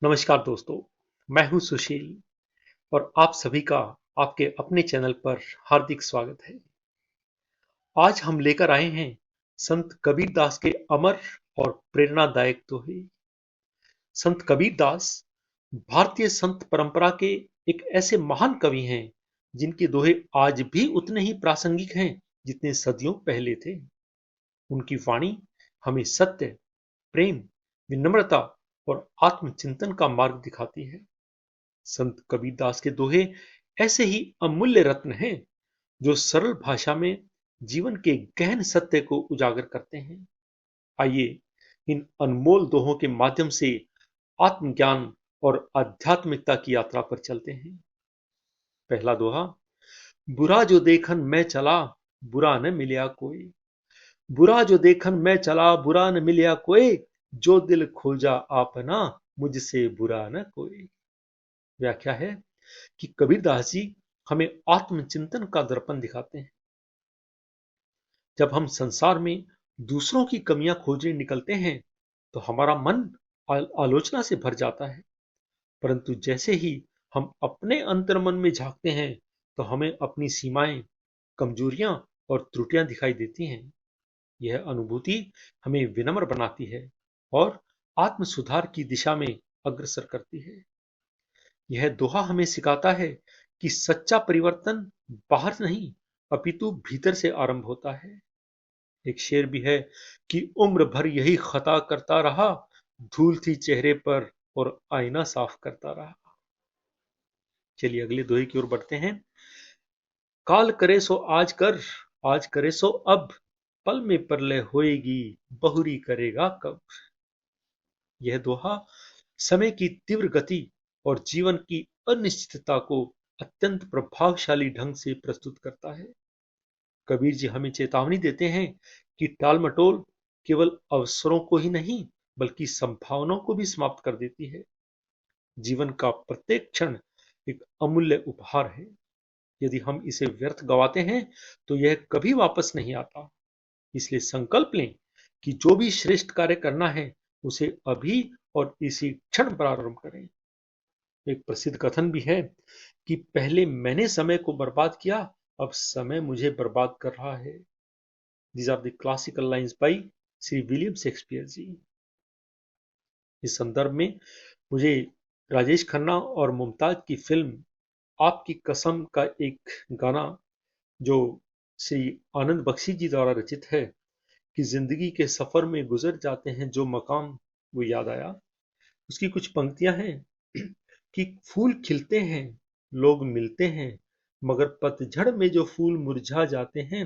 नमस्कार दोस्तों, मैं हूं सुशील और आप सभी का आपके अपने चैनल पर हार्दिक स्वागत है। आज हम लेकर आए हैं संत कबीरदास के अमर और प्रेरणादायक दोहे। संत कबीरदास भारतीय संत परंपरा के एक ऐसे महान कवि हैं जिनके दोहे आज भी उतने ही प्रासंगिक हैं जितने सदियों पहले थे। उनकी वाणी हमें सत्य, प्रेम, विनम्रता और आत्मचिंतन का मार्ग दिखाती है। संत कबीरदास के दोहे ऐसे ही अमूल्य रत्न हैं जो सरल भाषा में जीवन के गहन सत्य को उजागर करते हैं। आइए इन अनमोल दोहों के माध्यम से आत्मज्ञान और आध्यात्मिकता की यात्रा पर चलते हैं। पहला दोहा। बुरा जो देखन मैं चला, बुरा न मिलया कोई। बुरा जो देखन मैं चला, बुरा न मिलया कोई। जो दिल खोजा आपना, मुझसे बुरा न कोई। व्याख्या है कि कबीरदास जी हमें आत्मचिंतन का दर्पण दिखाते हैं। जब हम संसार में दूसरों की कमियां खोजने निकलते हैं तो हमारा मन आलोचना से भर जाता है, परंतु जैसे ही हम अपने अंतर्मन में झांकते हैं तो हमें अपनी सीमाएं, कमजोरियां और त्रुटियां दिखाई देती हैं। यह अनुभूति हमें विनम्र बनाती है और आत्म सुधार की दिशा में अग्रसर करती है। यह दोहा हमें सिखाता है कि सच्चा परिवर्तन बाहर नहीं अपितु भीतर से आरंभ होता है। एक शेर भी है कि उम्र भर यही खता करता रहा, धूल थी चेहरे पर और आईना साफ करता रहा। चलिए अगले दोहे की ओर बढ़ते हैं। काल करे सो आज कर, आज करे सो अब, पल में प्रलय होएगी, बहुरी करेगा कब। यह दोहा समय की तीव्र गति और जीवन की अनिश्चितता को अत्यंत प्रभावशाली ढंग से प्रस्तुत करता है। कबीर जी हमें चेतावनी देते हैं कि टालमटोल केवल अवसरों को ही नहीं बल्कि संभावनाओं को भी समाप्त कर देती है। जीवन का प्रत्येक क्षण एक अमूल्य उपहार है। यदि हम इसे व्यर्थ गवाते हैं तो यह कभी वापस नहीं आता। इसलिए संकल्प लें कि जो भी श्रेष्ठ कार्य करना है उसे अभी और इसी क्षण प्रारंभ करें। एक प्रसिद्ध कथन भी है कि पहले मैंने समय को बर्बाद किया, अब समय मुझे बर्बाद कर रहा है। These are the classical lines by Shri William Shakespeare ji. इस संदर्भ में मुझे राजेश खन्ना और मुमताज की फिल्म आपकी कसम का एक गाना जो श्री आनंद बख्शी जी द्वारा रचित है कि जिंदगी के सफर में गुजर जाते हैं जो मकाम, वो याद आया। उसकी कुछ पंक्तियां हैं कि फूल खिलते हैं, लोग मिलते हैं, मगर पतझड़ में जो फूल मुरझा जाते हैं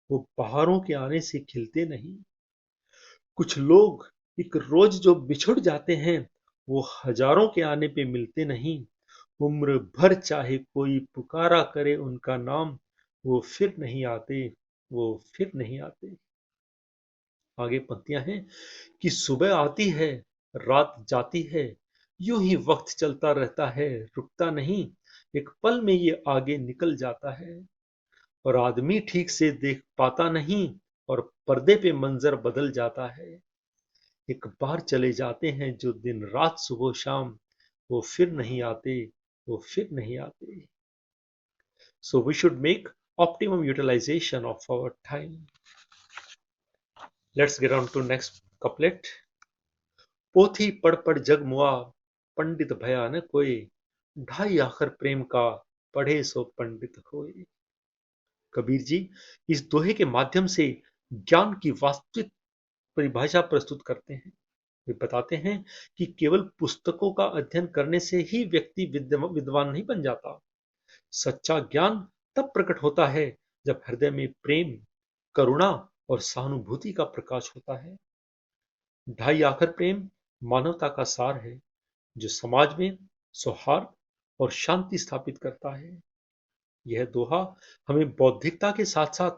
वो बहारों के आने से खिलते नहीं। कुछ लोग एक रोज जो बिछुड़ जाते हैं वो हजारों के आने पे मिलते नहीं। उम्र भर चाहे कोई पुकारा करे उनका नाम, वो फिर नहीं आते, वो फिर नहीं आते। आगे पंक्तियां हैं कि सुबह आती है, रात जाती है, यूं ही वक्त चलता रहता है, रुकता नहीं, एक पल में ये आगे निकल जाता है। और आदमी ठीक से देख पाता नहीं और पर्दे पे मंजर बदल जाता है। एक बार चले जाते हैं जो दिन रात सुबह शाम, वो फिर नहीं आते, वो फिर नहीं आते। So we should make optimum utilization of our time. Let's get on to next couplet. पोथी पढ़ पढ़ जग मुआ, पंडित भया न कोई। ढाई आखर प्रेम का, पढ़े सो पंडित होए। कबीर जी इस दोहे के माध्यम से ज्ञान की वास्तविक परिभाषा प्रस्तुत करते हैं। वे बताते हैं कि केवल पुस्तकों का अध्ययन करने से ही व्यक्ति विद्वान नहीं बन जाता। सच्चा ज्ञान तब प्रकट होता है जब हृदय में प्रेम, करुणा और सहानुभूति का प्रकाश होता है। ढाई आखर प्रेम मानवता का सार है जो समाज में सौहार्द और शांति स्थापित करता है। यह दोहा हमें बौद्धिकता के साथ साथ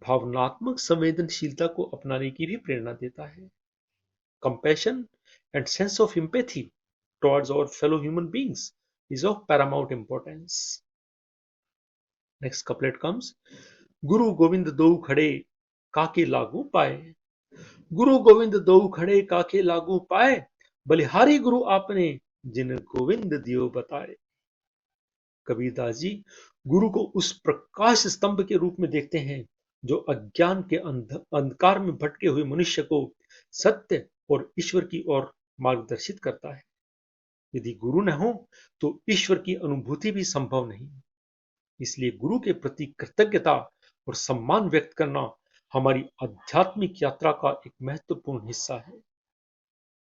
भावनात्मक संवेदनशीलता को अपनाने की भी प्रेरणा देता है। Compassion and sense of empathy towards our fellow human beings is of paramount importance. Next couplet comes. गुरु गोविंद दो खड़े, काके लागू पाए। गुरु गोविंद दो खड़े, काके लागू पाए। बलिहारी गुरु आपने, जिन गोविंद दियो बताए। कबीरदास जी गुरु को उस प्रकाश स्तंभ के रूप में देखते हैं जो अज्ञान के अंधकार में भटके हुए मनुष्य को सत्य और ईश्वर की ओर मार्गदर्शित करता है। यदि गुरु न हो तो ईश्वर की अनुभूति भी संभव नहीं। इसलिए गुरु के प्रति कृतज्ञता और सम्मान व्यक्त करना हमारी आध्यात्मिक यात्रा का एक महत्वपूर्ण हिस्सा है।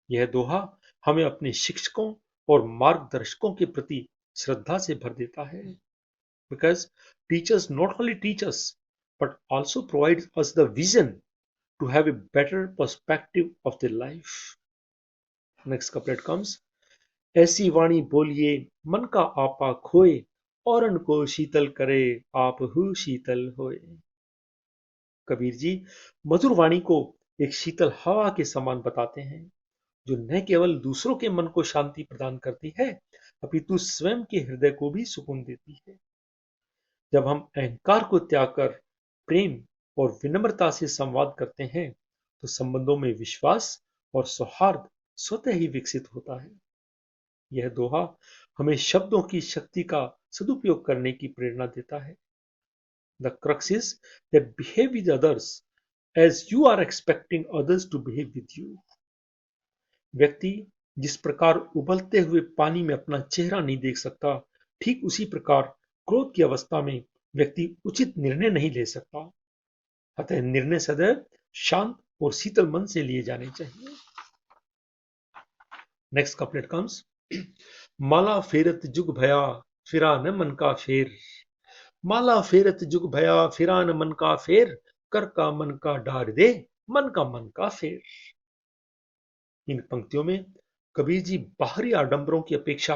यह दोहा हमें अपने शिक्षकों और मार्गदर्शकों के प्रति श्रद्धा से भर देता है। Because teachers not only teach us but also provide us the vision to have a better perspective of their life. Next couplet comes, ऐसी वाणी बोलिए मन का आपा खोए, औरन को शीतल करे आप हु शीतल होए। कबीर जी मधुर वाणी को एक शीतल हवा के समान बताते हैं जो न केवल दूसरों के मन को शांति प्रदान करती है अपितु स्वयं के हृदय को भी सुकून देती है। जब हम अहंकार को त्याग कर प्रेम और विनम्रता से संवाद करते हैं तो संबंधों में विश्वास और सौहार्द स्वतः ही विकसित होता है। यह दोहा हमें शब्दों की शक्ति का सदुपयोग करने की प्रेरणा देता है। The crux is that behave with others as you are expecting others to behave with you. व्यक्ति जिस प्रकार उबलते हुए पानी में अपना चेहरा नहीं देख सकता, ठीक उसी प्रकार क्रोध की अवस्था में व्यक्ति उचित निर्णय नहीं ले सकता। अतः निर्णय सदैव शांत और शीतल मन से लिए जाने चाहिए। नेक्स्ट कपलेट कम्स, माला फेरत जुग भया फिरा न मन का फेर। माला फेरत जुग भया फिरा न मन का फेर, कर का मन का डार दे मन का फेर। इन पंक्तियों में कबीर जी बाहरी आडंबरों की अपेक्षा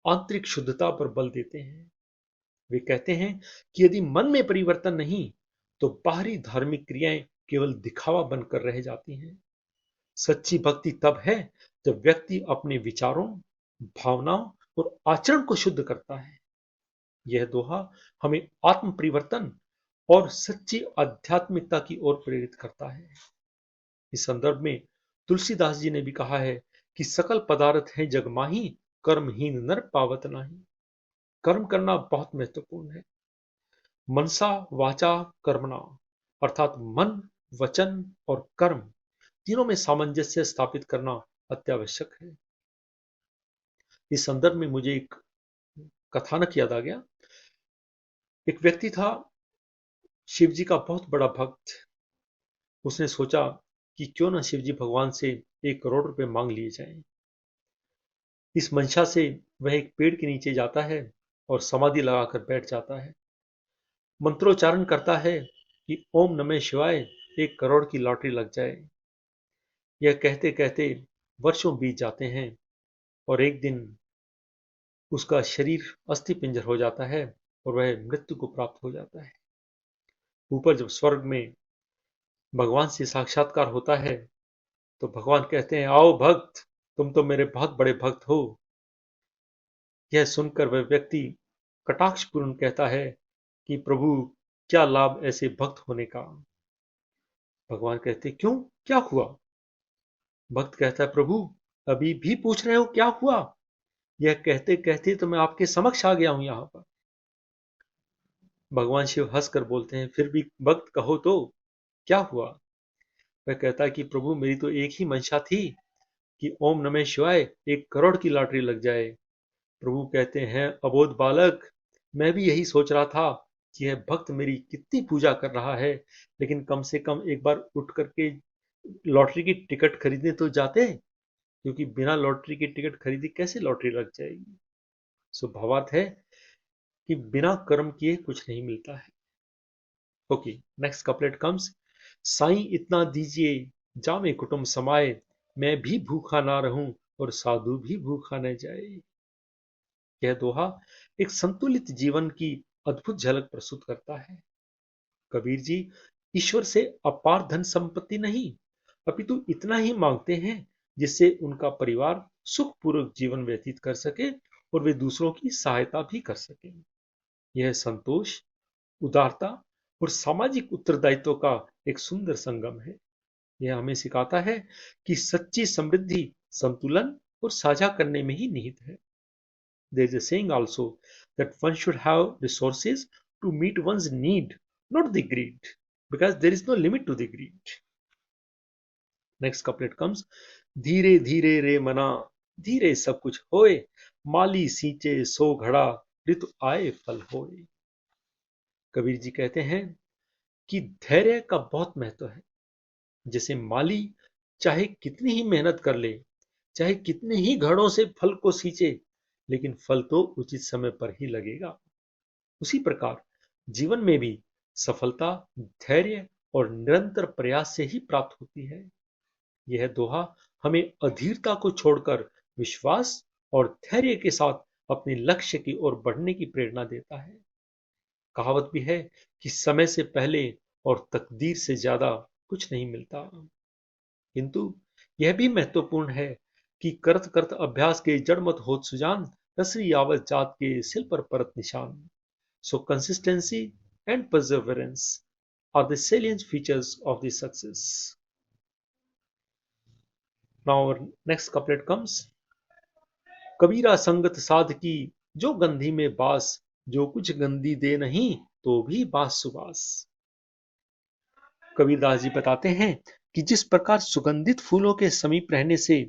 आंतरिक शुद्धता पर बल देते हैं। वे कहते हैं कि यदि मन में परिवर्तन नहीं तो बाहरी धार्मिक क्रियाएं केवल दिखावा बनकर रह जाती हैं। सच्ची भक्ति तब है जब व्यक्ति अपने विचारों, भावनाओं और आचरण को शुद्ध करता है। यह दोहा हमें आत्म परिवर्तन और सच्ची आध्यात्मिकता की ओर प्रेरित करता है। इस संदर्भ में तुलसीदास जी ने भी कहा है कि सकल पदार्थ है जग माही, कर्महीन नर पावत नाही। कर्म करना बहुत महत्वपूर्ण है। मनसा वाचा कर्मणा अर्थात मन, वचन और कर्म तीनों में सामंजस्य स्थापित करना अत्यावश्यक है। इस संदर्भ में मुझे एक कथानक याद आ गया। एक व्यक्ति था, शिव जी का बहुत बड़ा भक्त। उसने सोचा कि क्यों ना शिव जी भगवान से 1 करोड़ रुपए मांग लिए जाएं। इस मंशा से वह एक पेड़ के नीचे जाता है और समाधि लगाकर बैठ जाता है। मंत्रोच्चारण करता है कि ओम नमः शिवाय 1 करोड़ की लॉटरी लग जाए। यह कहते कहते वर्षों बीत जाते हैं और एक दिन उसका शरीर अस्थि पिंजर हो जाता है और वह मृत्यु को प्राप्त हो जाता है। ऊपर जब स्वर्ग में भगवान से साक्षात्कार होता है तो भगवान कहते हैं, आओ भक्त, तुम तो मेरे बहुत बड़े भक्त हो। यह सुनकर वह व्यक्ति कटाक्षपूर्ण कहता है कि प्रभु, क्या लाभ ऐसे भक्त होने का। भगवान कहते, क्यों, क्या हुआ? भक्त कहता है, प्रभु अभी भी पूछ रहे हो क्या हुआ? यह कहते कहते तो मैं आपके समक्ष आ गया हूं यहां पर। भगवान शिव हंसकर बोलते हैं, फिर भी भक्त कहो तो क्या हुआ? वह कहता है कि प्रभु मेरी तो एक ही मंशा थी कि ओम नमः शिवाय 1 करोड़ की लॉटरी लग जाए। प्रभु कहते हैं, अबोध बालक, मैं भी यही सोच रहा था कि यह भक्त मेरी कितनी पूजा कर रहा है, लेकिन कम से कम एक बार उठ करके लॉटरी की टिकट खरीदने तो जाते, क्योंकि बिना लॉटरी की टिकट खरीदी कैसे लॉटरी लग जाएगी। सो भावार्थ है कि बिना कर्म किए कुछ नहीं मिलता है। ओके, नेक्स्ट कपलेट कम्स, साईं इतना दीजिए जामे कुटुंब समाए, मैं भी भूखा ना रहूं और साधु भी भूखा न जाए। यह दोहा एक संतुलित जीवन की अद्भुत झलक प्रस्तुत करता है। कबीर जी ईश्वर से अपार धन संपत्ति नहीं अपितु इतना ही मांगते हैं जिससे उनका परिवार सुखपूर्वक जीवन व्यतीत कर सके और वे दूसरों की सहायता भी कर सके। यह संतोष, उदारता और सामाजिक उत्तरदायित्व का एक सुंदर संगम है। यह हमें सिखाता है कि सच्ची समृद्धि संतुलन और साझा करने में ही निहित है। There is a saying also that one should have resources to meet one's need, not the greed, because there is no limit to the greed. Next couplet comes, धीरे धीरे रे मना, धीरे सब कुछ होए, माली सींचे सो घड़ा, ऋतु आए फल होए। कबीर जी कहते हैं कि धैर्य का बहुत महत्व है। जैसे माली चाहे कितनी ही मेहनत कर ले, चाहे कितने ही घड़ों से फल को सींचे, लेकिन फल तो उचित समय पर ही लगेगा। उसी प्रकार जीवन में भी सफलता धैर्य और निरंतर प्रयास से ही प्राप्त होती है। यह दोहा हमें अधीरता को छोड़कर विश्वास और धैर्य के साथ अपने लक्ष्य की ओर बढ़ने की प्रेरणा देता है। कहावत भी है कि समय से पहले और तकदीर से ज्यादा कुछ नहीं मिलता, किंतु यह भी महत्वपूर्ण है कि करत करत अभ्यास के जड़ मत होत सुजान, रसरी आवत जात के सिल पर परत निशान। So consistency and perseverance are the salient features of the success. Now our next couplet comes, कबीरा संगत साध की जो गंधी में बास, जो कुछ गंदी दे नहीं तो भी बास सुबास। कबीरदास जी बताते हैं कि जिस प्रकार सुगंधित फूलों के समीप रहने से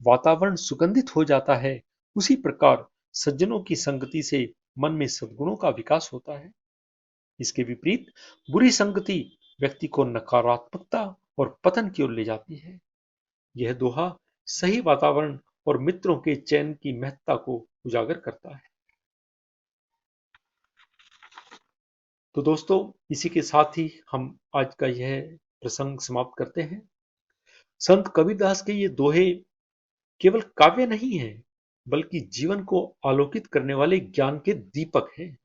वातावरण सुगंधित हो जाता है, उसी प्रकार सज्जनों की संगति से मन में सद्गुणों का विकास होता है। इसके विपरीत बुरी संगति व्यक्ति को नकारात्मकता और पतन की ओर ले जाती है। यह दोहा सही वातावरण और मित्रों के चयन की महत्ता को उजागर करता है। तो दोस्तों, इसी के साथ ही हम आज का यह प्रसंग समाप्त करते हैं। संत कबीरदास के ये दोहे केवल काव्य नहीं है, बल्कि जीवन को आलोकित करने वाले ज्ञान के दीपक हैं।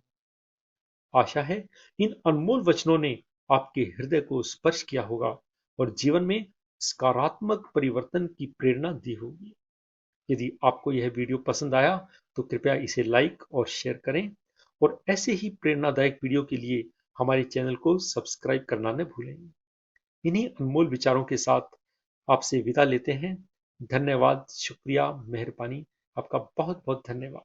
आशा है इन अनमोल वचनों ने आपके हृदय को स्पर्श किया होगा और जीवन में सकारात्मक परिवर्तन की प्रेरणा दी होगी। यदि आपको यह वीडियो पसंद आया तो कृपया इसे लाइक और शेयर करें, और ऐसे ही प्रेरणादायक वीडियो के लिए हमारे चैनल को सब्सक्राइब करना न भूलें। इन्हीं अनमोल विचारों के साथ आपसे विदा लेते हैं। धन्यवाद, शुक्रिया, मेहरबानी। आपका बहुत बहुत धन्यवाद।